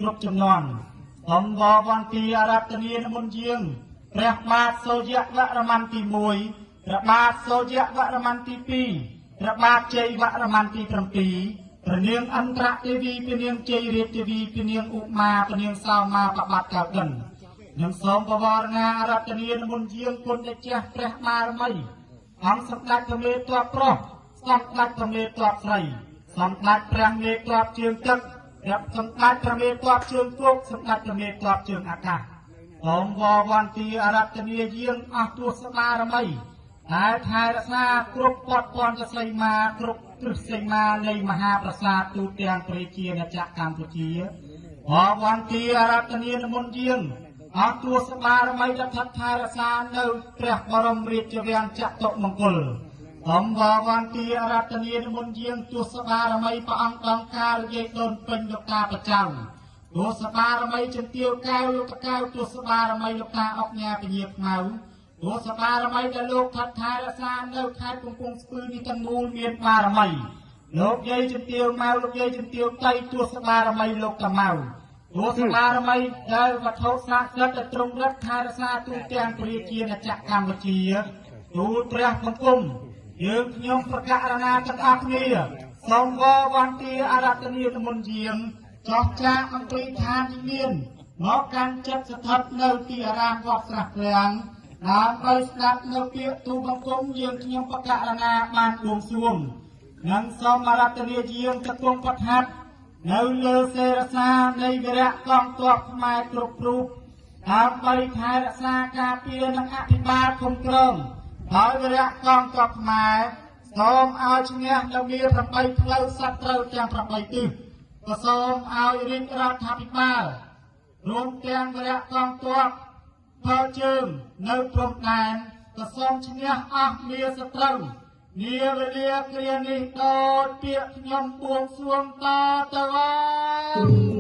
គ្រប់ចំនួនសូមវវន្ទីអារាធនានមុនជាងព្រះបាទសូរ្យវរ្ម័នទី1ព្រះបាទសូរ្យវរ្ម័នទី2ព្រះបាទជ័យវរ្ម័នទី7ព្រះនាងអន្តរទេវីព្រះនាងជ័យរាជទេវីព្រះនាងឧមាព្រះនាងសោមាបបាត់កៅដិននិងសូមបវរណាអារាធនានមុនជាងគុណតេជះព្រះបារមីអង្គសម្ដេចព្រះមេទ័ពប្រុសសម្ដេចព្រះមេទ័ពស្រីសម្ដេចព្រះមេទ័ពជើងទឹកព្រះសម្ដេចព្រះមេទ័ពជើងគោកសម្ដេចព្រះមេទ័ពជើងអាកាសសូមវវន្ទីអារាធនាយាងអស់ទសបារមីដែលថែរក្សាគ្រប់ពតពន្ធសីមាគ្រប់គ្រឹះសីមានៃមហាប្រាសាទទូទាំងប្រជាជាតិកម្ពុជាវវន្ទីអារាធនានមុនយាងអស់ទសបារមីដែលថែរក្សានៅព្រះបរមរាជវាំងចតុមង្គលសូមវវន្ទីអារាធនានមុនយាងទសបារមីព្រះអង្គដងកាលយាយដូនពេញលោកតាប្រចាំទសបារមីជំទាវកែវលោកកែវទសបារមីលោកតាអុកញ៉ាពញាខ្មៅទសបារមីដែលលោកថែរក្សានៅខេត្តកំពង់ស្ពឺនេះទាំងមូលមានបារមីលោកយាយជំទាវម៉ៅលោកយាយជំទាវតៃទសបារមីលោកតាម៉ៅទសបារមីដែលវត្ថុស័ក្តិសិទ្ធិដែលទ្រង់រឹតថែរក្សាទូទាំងប្រជាជាតិកម្ពុជាទូលព្រះបង្គំយើងខ្ញុំប្រកាសណាទាំងអស់គ្នាសូមវវន្ទីអារាធនាមុនយាងចោះចាកអំពីឋានវិមានមកកាន់ចិត្តស្ថិតនៅទីអារាមវត្តស្រះព្រាំងដើម្បីស្ដាប់នៅពាក្យទូលបង្គំយើងខ្ញុំប្រកាសណាបានបួងសួងនិងសូមអារាធនាយាងទៅគង់ប្រថាប់នៅលើសេរសានៃវីរៈកងទ័ពខ្មែរគ្រប់រូបដើម្បីថែរក្សាការពារនិងអភិបាលគុំក្រងហើយវីរៈកងទ័ពខ្មែរសូមឲ្យឈ្នះនៅមាន8ផ្លូវសត្រូវទាំង8ទិសក៏សូមឲ្យរាជរដ្ឋាភិបាលរួមទាំងវីរៈកងទ័ពផលជើងនៅព្រំដែនក៏សូមឈ្នះអស់មាសត្រូវនាវេលាគ្រានេះដូចពាក្យខ្ញុំបួងសួងតទៅអើ